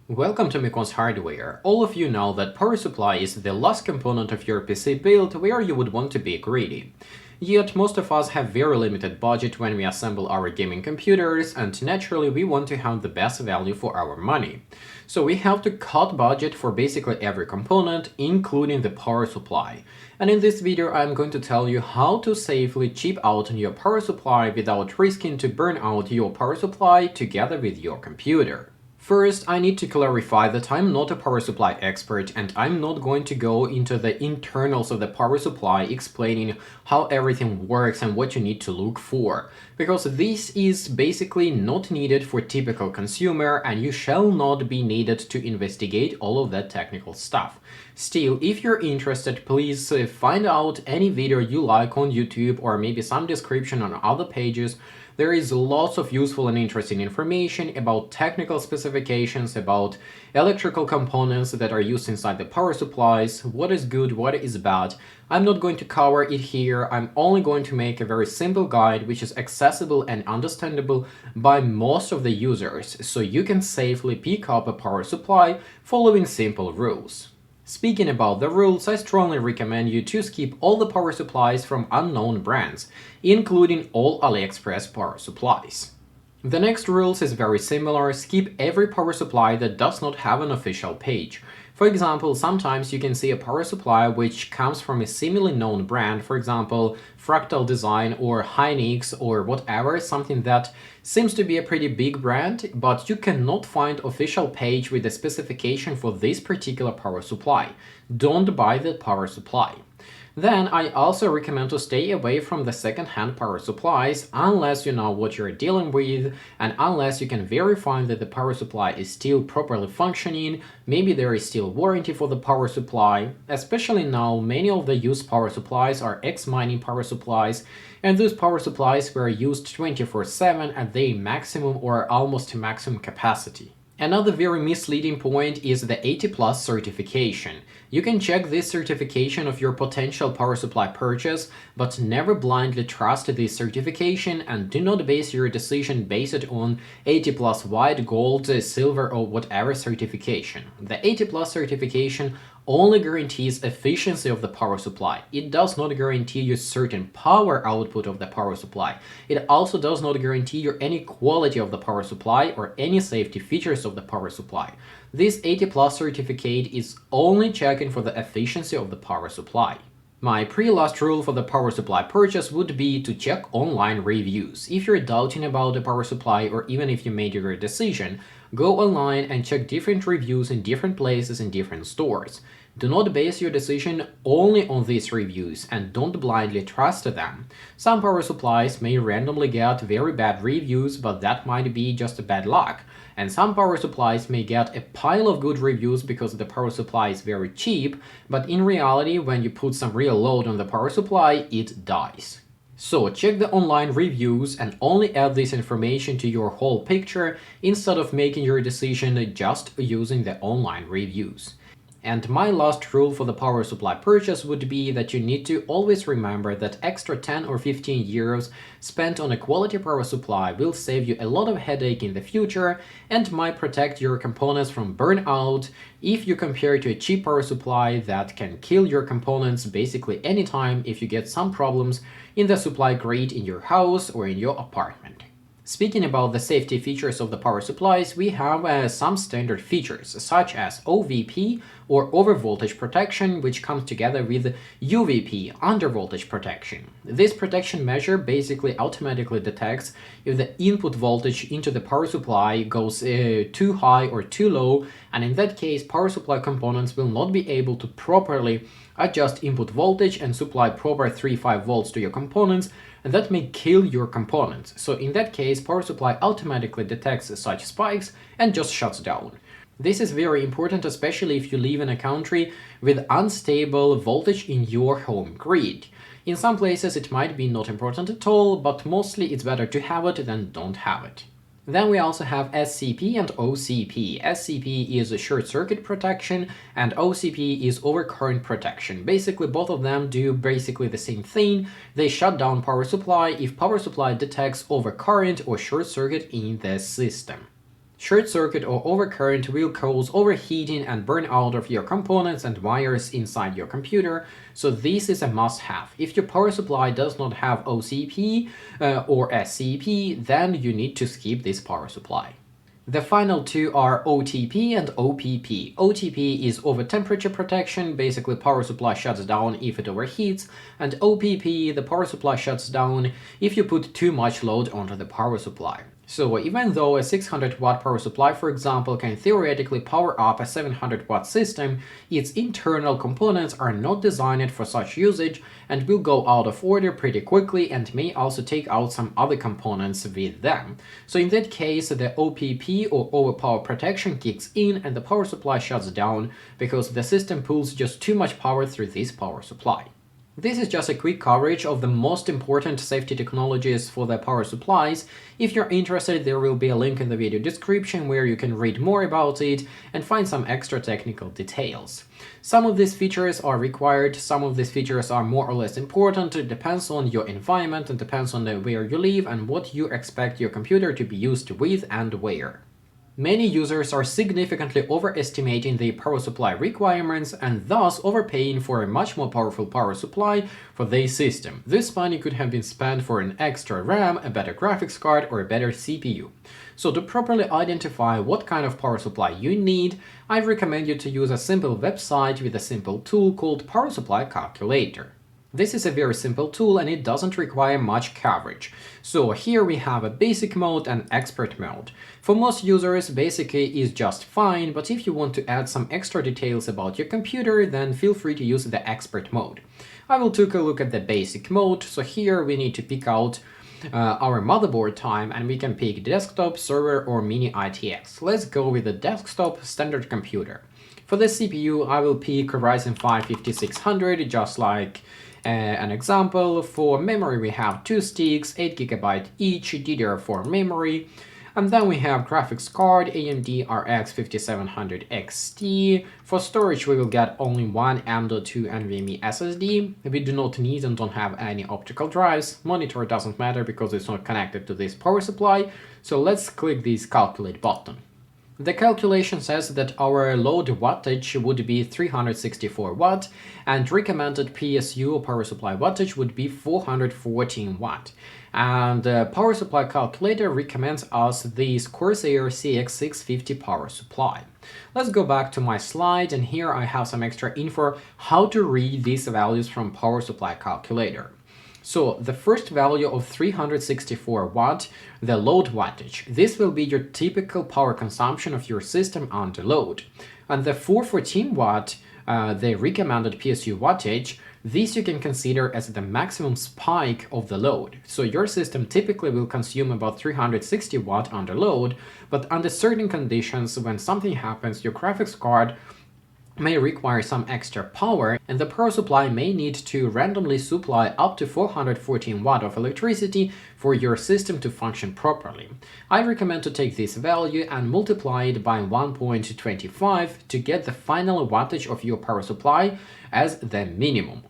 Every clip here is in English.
Welcome to Miyconst Hardware. All of you know that power supply is the last component of your PC build where you would want to be greedy. Yet most of us have very limited budget when we assemble our gaming computers, and naturally we want to have the best value for our money. So we have to cut budget for basically every component, including the power supply. And in this video I'm going to tell you how to safely cheap out on your power supply without risking to burn out your power supply together with your computer. First, I need to clarify that I'm not a power supply expert and I'm not going to go into the internals of the power supply explaining how everything works and what you need to look for, because this is basically not needed for typical consumer and you shall not be needed to investigate all of that technical stuff. Still, if you're interested, please find out any video you like on YouTube or maybe some description on other pages. There is lots of useful and interesting information about technical specifications, about electrical components that are used inside the power supplies, what is good, what is bad. I'm not going to cover it here, I'm only going to make a very simple guide which is accessible and understandable by most of the users, so you can safely pick up a power supply following simple rules. Speaking about the rules, I strongly recommend you to skip all the power supplies from unknown brands, including all AliExpress power supplies. The next rules is very similar: skip every power supply that does not have an official page. For example, sometimes you can see a power supply which comes from a similarly known brand, for example, Fractal Design or Hynix or whatever, something that seems to be a pretty big brand, but you cannot find official page with the specification for this particular power supply. Don't buy the power supply. Then I also recommend to stay away from the second-hand power supplies unless you know what you're dealing with and unless you can verify that the power supply is still properly functioning, maybe there is still warranty for the power supply. Especially now, many of the used power supplies are ex-mining power supplies, and those power supplies were used 24/7 at their maximum or almost maximum capacity. Another very misleading point is the 80+ certification. You can check this certification of your potential power supply purchase, but never blindly trust this certification and do not base your decision based on 80+ white, gold, silver or whatever certification. The 80+ certification only guarantees efficiency of the power supply. It does not guarantee you certain power output of the power supply. It also does not guarantee you any quality of the power supply or any safety features of the power supply. This 80+ certificate is only checking for the efficiency of the power supply. My pre-last rule for the power supply purchase would be to check online reviews. If you're doubting about the power supply or even if you made your decision, go online and check different reviews in different places in different stores. Do not base your decision only on these reviews and don't blindly trust them. Some power supplies may randomly get very bad reviews, but that might be just a bad luck. And some power supplies may get a pile of good reviews because the power supply is very cheap, but in reality, when you put some real load on the power supply, it dies. So check the online reviews and only add this information to your whole picture instead of making your decision just using the online reviews. And my last rule for the power supply purchase would be that you need to always remember that extra 10 or 15 euros spent on a quality power supply will save you a lot of headache in the future and might protect your components from burnout if you compare to a cheap power supply that can kill your components basically anytime if you get some problems in the supply grid in your house or in your apartment. Speaking about the safety features of the power supplies, we have some standard features, such as OVP or overvoltage protection, which comes together with UVP, undervoltage protection. This protection measure basically automatically detects if the input voltage into the power supply goes too high or too low, and in that case, power supply components will not be able to properly adjust input voltage and supply proper 3.5 volts to your components, and that may kill your components. So in that case, power supply automatically detects such spikes and just shuts down. This is very important, especially if you live in a country with unstable voltage in your home grid. In some places it might be not important at all, but mostly it's better to have it than don't have it. Then we also have SCP and OCP. SCP is short circuit protection and OCP is overcurrent protection. Basically, both of them do basically the same thing. They shut down power supply if power supply detects overcurrent or short circuit in the system. Short circuit or overcurrent will cause overheating and burnout of your components and wires inside your computer, so this is a must-have. If your power supply does not have OCP or SCP, then you need to skip this power supply. The final two are OTP and OPP. OTP is over temperature protection, basically power supply shuts down if it overheats, and OPP, the power supply shuts down if you put too much load onto the power supply. So even though a 600 watt power supply, for example, can theoretically power up a 700 watt system, its internal components are not designed for such usage and will go out of order pretty quickly and may also take out some other components with them. So in that case, the OPP or overpower protection kicks in and the power supply shuts down because the system pulls just too much power through this power supply. This is just a quick coverage of the most important safety technologies for the power supplies. If you're interested, there will be a link in the video description where you can read more about it and find some extra technical details. Some of these features are required, some of these features are more or less important. It depends on your environment and depends on where you live and what you expect your computer to be used with and where. Many users are significantly overestimating the power supply requirements and thus overpaying for a much more powerful power supply for their system. This money could have been spent for an extra RAM, a better graphics card, or a better CPU. So to properly identify what kind of power supply you need, I recommend you to use a simple website with a simple tool called Power Supply Calculator. This is a very simple tool and it doesn't require much coverage. So here we have a basic mode and expert mode. For most users, basic is just fine, but if you want to add some extra details about your computer, then feel free to use the expert mode. I will take a look at the basic mode. So here we need to pick out our motherboard time and we can pick desktop, server or mini ITX. Let's go with the desktop standard computer. For the CPU, I will pick Ryzen 5 5600, just like an example. For memory, we have two sticks, 8 GB each, DDR4 memory, and then we have graphics card, AMD RX 5700 XT. For storage, we will get only one M.2 NVMe SSD. We do not need and don't have any optical drives. Monitor doesn't matter because it's not connected to this power supply, so let's click this calculate button. The calculation says that our load wattage would be 364 watt and recommended PSU power supply wattage would be 414 watt. And the power supply calculator recommends us this Corsair CX650 power supply. Let's go back to my slide and here I have some extra info how to read these values from power supply calculator. So the first value of 364 watt, the load wattage, this will be your typical power consumption of your system under load. And the 414 watt, the recommended PSU wattage, this you can consider as the maximum spike of the load. So your system typically will consume about 360 watt under load, but under certain conditions, when something happens, your graphics card may require some extra power and the power supply may need to randomly supply up to 414 watt of electricity for your system to function properly. I recommend to take this value and multiply it by 1.25 to get the final wattage of your power supply as the minimum.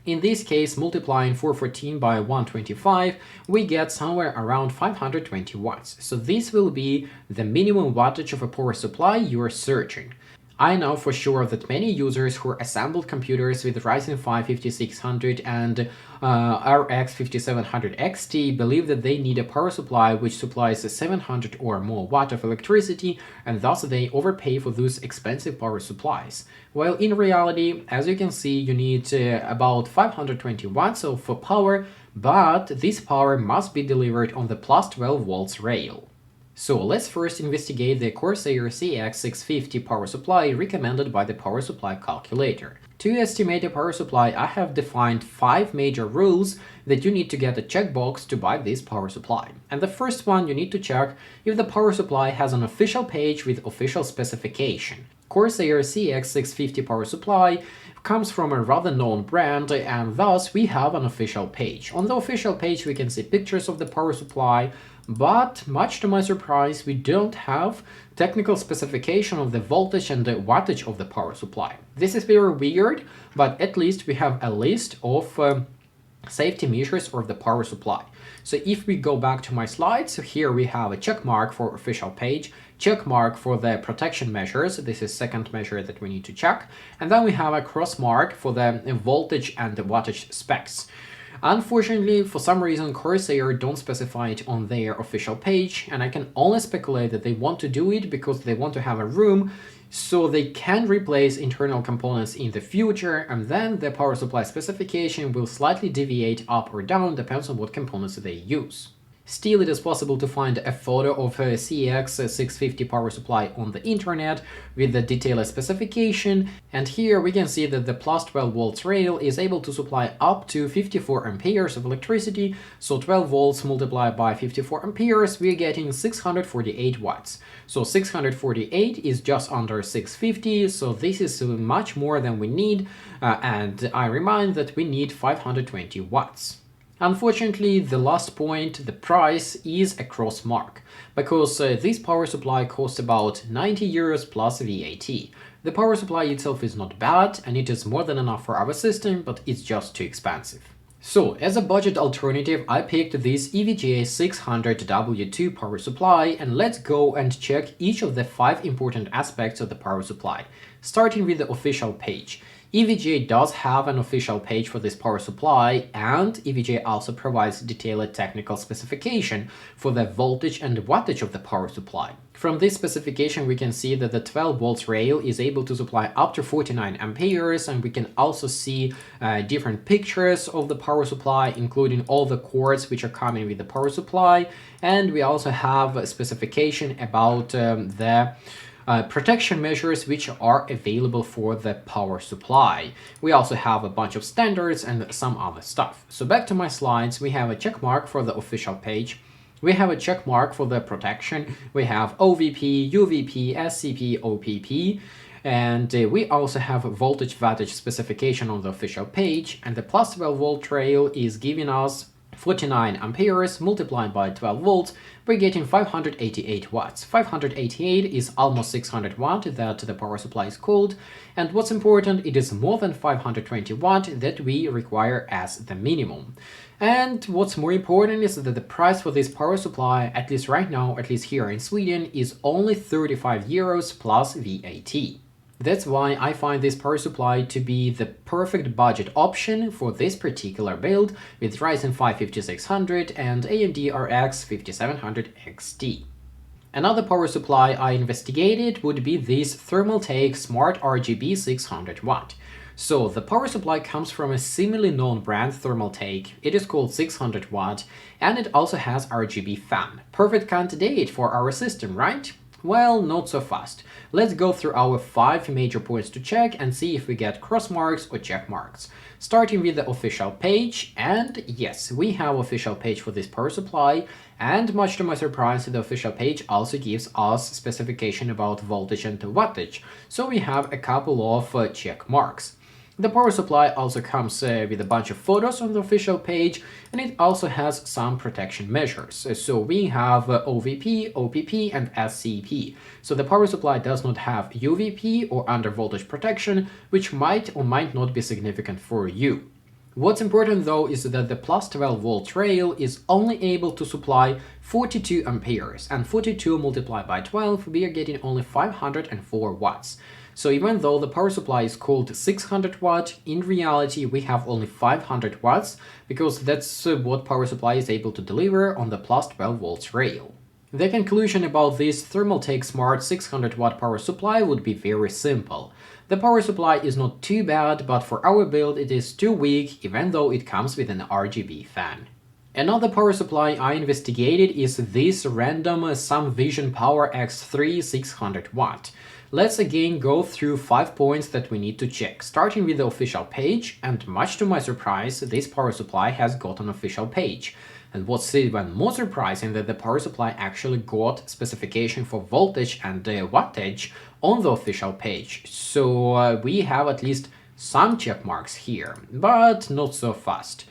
In this case, multiplying 414 by 125, we get somewhere around 520 watts. So this will be the minimum wattage of a power supply you are searching. I know for sure that many users who assembled computers with Ryzen 5 5600 and RX 5700 XT believe that they need a power supply which supplies 700 or more watt of electricity and thus they overpay for those expensive power supplies. While in reality, as you can see, you need about 520 watts of power, but this power must be delivered on the plus 12 volts rail. So let's first investigate the Corsair CX650 power supply recommended by the power supply calculator. To estimate a power supply, I have defined 5 major rules that you need to get a checkbox to buy this power supply. And the first one, you need to check if the power supply has an official page with official specification. Corsair CX650 power supply comes from a rather known brand and thus we have an official page. On the official page we can see pictures of the power supply, but much to my surprise we don't have technical specification of the voltage and the wattage of the power supply. This is very weird, but at least we have a list of safety measures of the power supply. So if we go back to my slides, so here we have a check mark for official page, check mark for the protection measures. This is second measure that we need to check. And then we have a cross mark for the voltage and the wattage specs. Unfortunately, for some reason, Corsair don't specify it on their official page, and I can only speculate that they want to do it because they want to have a room so they can replace internal components in the future, and then the power supply specification will slightly deviate up or down, depends on what components they use. Still, it is possible to find a photo of a CX650 power supply on the internet with the detailed specification, and here we can see that the plus 12 volts rail is able to supply up to 54 amperes of electricity, so 12 volts multiplied by 54 amperes, we're getting 648 watts. So 648 is just under 650, so this is much more than we need, and I remind that we need 520 watts. Unfortunately, the last point, the price, is a cross mark, because this power supply costs about 90 euros plus VAT. The power supply itself is not bad, and it is more than enough for our system, but it's just too expensive. So, as a budget alternative, I picked this EVGA 600W2 power supply, and let's go and check each of the 5 important aspects of the power supply, starting with the official page. EVGA does have an official page for this power supply, and EVGA also provides detailed technical specification for the voltage and wattage of the power supply. From this specification, we can see that the 12 volts rail is able to supply up to 49 amperes, and we can also see different pictures of the power supply, including all the cords which are coming with the power supply, and we also have a specification about the protection measures which are available for the power supply. We also have a bunch of standards and some other stuff. So back to my slides, we have a check mark for the official page. We have a check mark for the protection. We have OVP, UVP, SCP, OPP. And we also have voltage wattage specification on the official page. And the plus 12 volt rail is giving us 49 amperes multiplied by 12 volts, we're getting 588 watts. 588 is almost 600 watt that the power supply is called, and what's important, it is more than 520 watt that we require as the minimum. And what's more important is that the price for this power supply, at least right now, at least here in Sweden, is only 35 euros plus VAT. That's why I find this power supply to be the perfect budget option for this particular build with Ryzen 5 5600 and AMD RX 5700 XT. Another power supply I investigated would be this Thermaltake Smart RGB 600 watt. So the power supply comes from a similarly known brand, Thermaltake. It is called 600 watt, and it also has RGB fan. Perfect candidate for our system, right? Well, not so fast. Let's go through our 5 major points to check and see if we get cross marks or check marks. Starting with the official page, and yes, we have official page for this power supply, and much to my surprise, the official page also gives us specification about voltage and wattage, so we have a couple of check marks. The power supply also comes with a bunch of photos on the official page, and it also has some protection measures. So we have OVP, OPP, and SCP. So the power supply does not have UVP or under voltage protection, which might or might not be significant for you. What's important though is that the plus 12 volt rail is only able to supply 42 amperes, and 42 multiplied by 12, we are getting only 504 watts. So even though the power supply is called 600 watt, in reality we have only 500 watts, because that's what power supply is able to deliver on the plus 12 volts rail. The conclusion about this Thermaltake Smart 600 watt power supply would be very simple. The power supply is not too bad, but for our build it is too weak, even though it comes with an RGB fan. Another power supply I investigated is this random Sumvision Power X3 600 watt. Let's again go through 5 points that we need to check, starting with the official page, and much to my surprise, this power supply has got an official page. And what's even more surprising, that the power supply actually got specification for voltage and wattage on the official page. So we have at least some check marks here, but not so fast.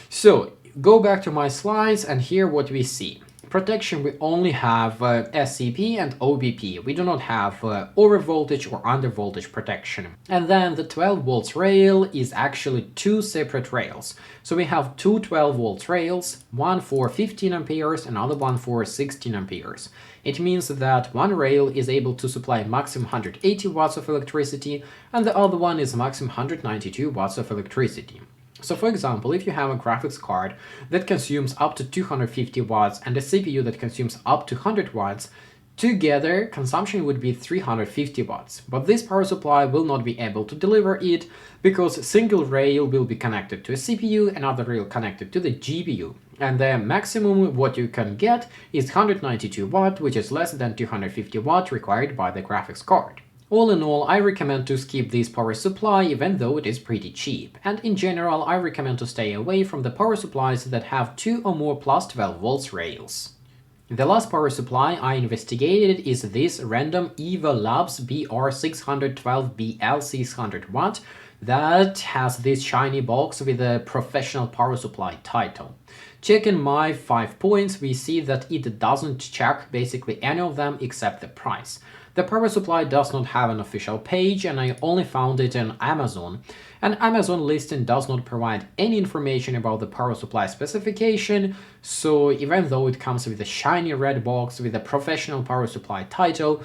So go back to my slides, and here what we see. protection, we only have SCP and OBP. We do not have overvoltage or undervoltage protection. And then the 12 volts rail is actually two separate rails. So we have two 12 volts rails, one for 15 amperes, another one for 16 amperes. It means that one rail is able to supply maximum 180 watts of electricity, and the other one is maximum 192 watts of electricity. So for example, if you have a graphics card that consumes up to 250 watts and a CPU that consumes up to 100 watts, together consumption would be 350 watts. But this power supply will not be able to deliver it because a single rail will be connected to a CPU, another rail connected to the GPU. And the maximum what you can get is 192 watt, which is less than 250 watt required by the graphics card. All in all, I recommend to skip this power supply even though it is pretty cheap, and in general I recommend to stay away from the power supplies that have 2 or more plus 12 volts rails. The last power supply I investigated is this random EVO LABS BR600-12BL 600 watt that has this shiny box with a professional power supply title. Checking my 5 points, we see that it doesn't check basically any of them except the price. The power supply does not have an official page, and I only found it on Amazon. An Amazon listing does not provide any information about the power supply specification, so even though it comes with a shiny red box with a professional power supply title,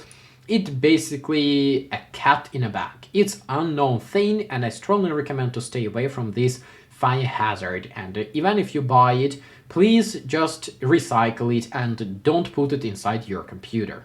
it's basically a cat in a bag. It's unknown thing, and I strongly recommend to stay away from this fire hazard, and even if you buy it, please just recycle it and don't put it inside your computer.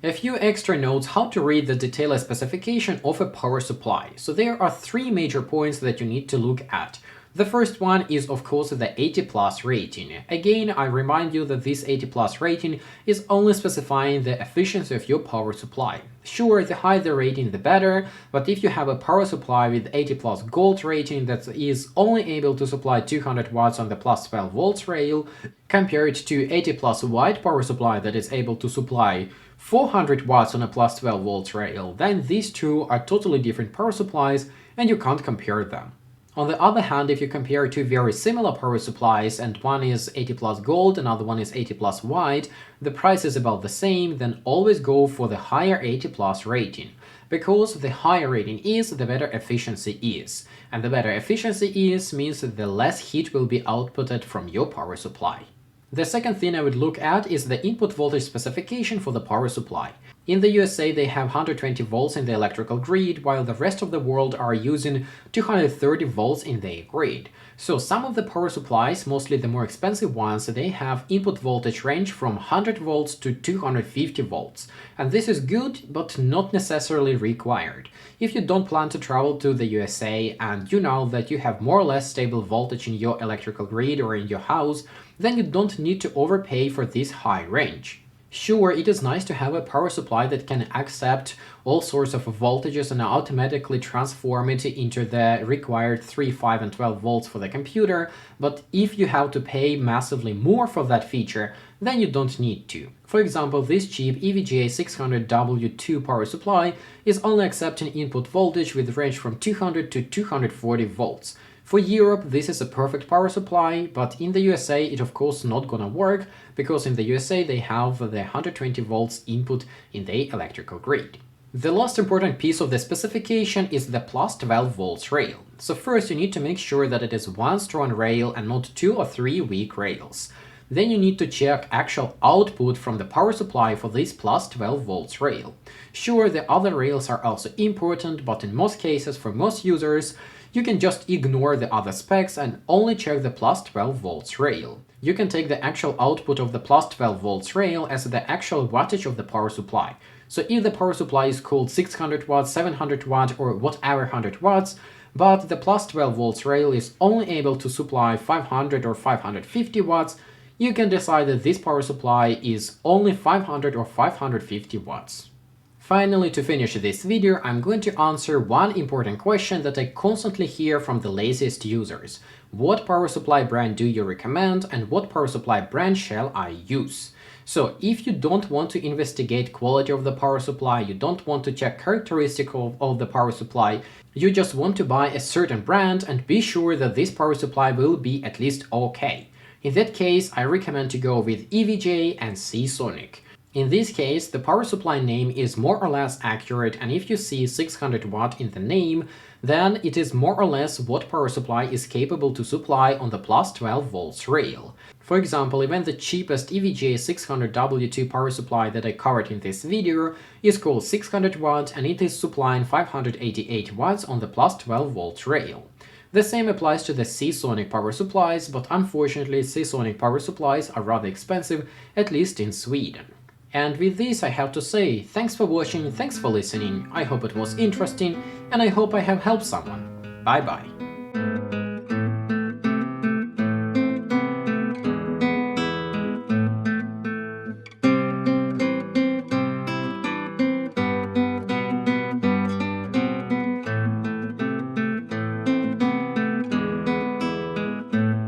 A few extra notes how to read the detailed specification of a power supply. So there are 3 major points that you need to look at. The first one is of course the 80+ rating. Again, I remind you that this 80+ rating is only specifying the efficiency of your power supply. Sure, the higher the rating the better, but if you have a power supply with 80+ gold rating that is only able to supply 200 watts on the plus 12 volts rail, compared to 80+ white power supply that is able to supply 400 watts on a plus 12 volts rail, then these two are totally different power supplies and you can't compare them. On the other hand, if you compare two very similar power supplies and one is 80+ gold, another one is 80+ white, the price is about the same, then always go for the higher 80+ rating. Because the higher rating is, the better efficiency is. And the better efficiency is means that the less heat will be outputted from your power supply. The second thing I would look at is the input voltage specification for the power supply. In the USA they have 120 volts in the electrical grid, while the rest of the world are using 230 volts in their grid. So some of the power supplies, mostly the more expensive ones, they have input voltage range from 100 volts to 250 volts. And this is good, but not necessarily required. If you don't plan to travel to the USA and you know that you have more or less stable voltage in your electrical grid or in your house, then you don't need to overpay for this high range. Sure, it is nice to have a power supply that can accept all sorts of voltages and automatically transform it into the required 3, 5 and 12 volts for the computer, but if you have to pay massively more for that feature, then you don't need to. For example, this cheap EVGA 600W2 power supply is only accepting input voltage with range from 200 to 240 volts. For Europe, this is a perfect power supply, but in the USA it of course not gonna work, because in the USA they have the 120 volts input in the electrical grid. The last important piece of the specification is the plus 12 volts rail. So first you need to make sure that it is one strong rail and not 2 or 3 weak rails. Then you need to check actual output from the power supply for this plus 12 volts rail. Sure, the other rails are also important, but in most cases for most users, you can just ignore the other specs and only check the plus 12 volts rail. You can take the actual output of the plus 12 volts rail as the actual wattage of the power supply. So if the power supply is called 600 watts, 700 watt or whatever 100 watts, but the plus 12 volts rail is only able to supply 500 or 550 watts, you can decide that this power supply is only 500 or 550 watts. Finally, to finish this video, I'm going to answer one important question that I constantly hear from the laziest users. What power supply brand do you recommend and what power supply brand shall I use? So if you don't want to investigate quality of the power supply, you don't want to check characteristics of the power supply, you just want to buy a certain brand and be sure that this power supply will be at least okay. In that case, I recommend to go with EVGA and Seasonic. In this case, the power supply name is more or less accurate, and if you see 600 watt in the name, then it is more or less what power supply is capable to supply on the plus 12 volts rail. For example, even the cheapest EVGA 600W2 power supply that I covered in this video is called 600 watt and it is supplying 588 watts on the plus 12 volts rail. The same applies to the Seasonic power supplies, but unfortunately Seasonic power supplies are rather expensive, at least in Sweden. And with this I have to say, thanks for watching, thanks for listening, I hope it was interesting, and I hope I have helped someone. Bye bye.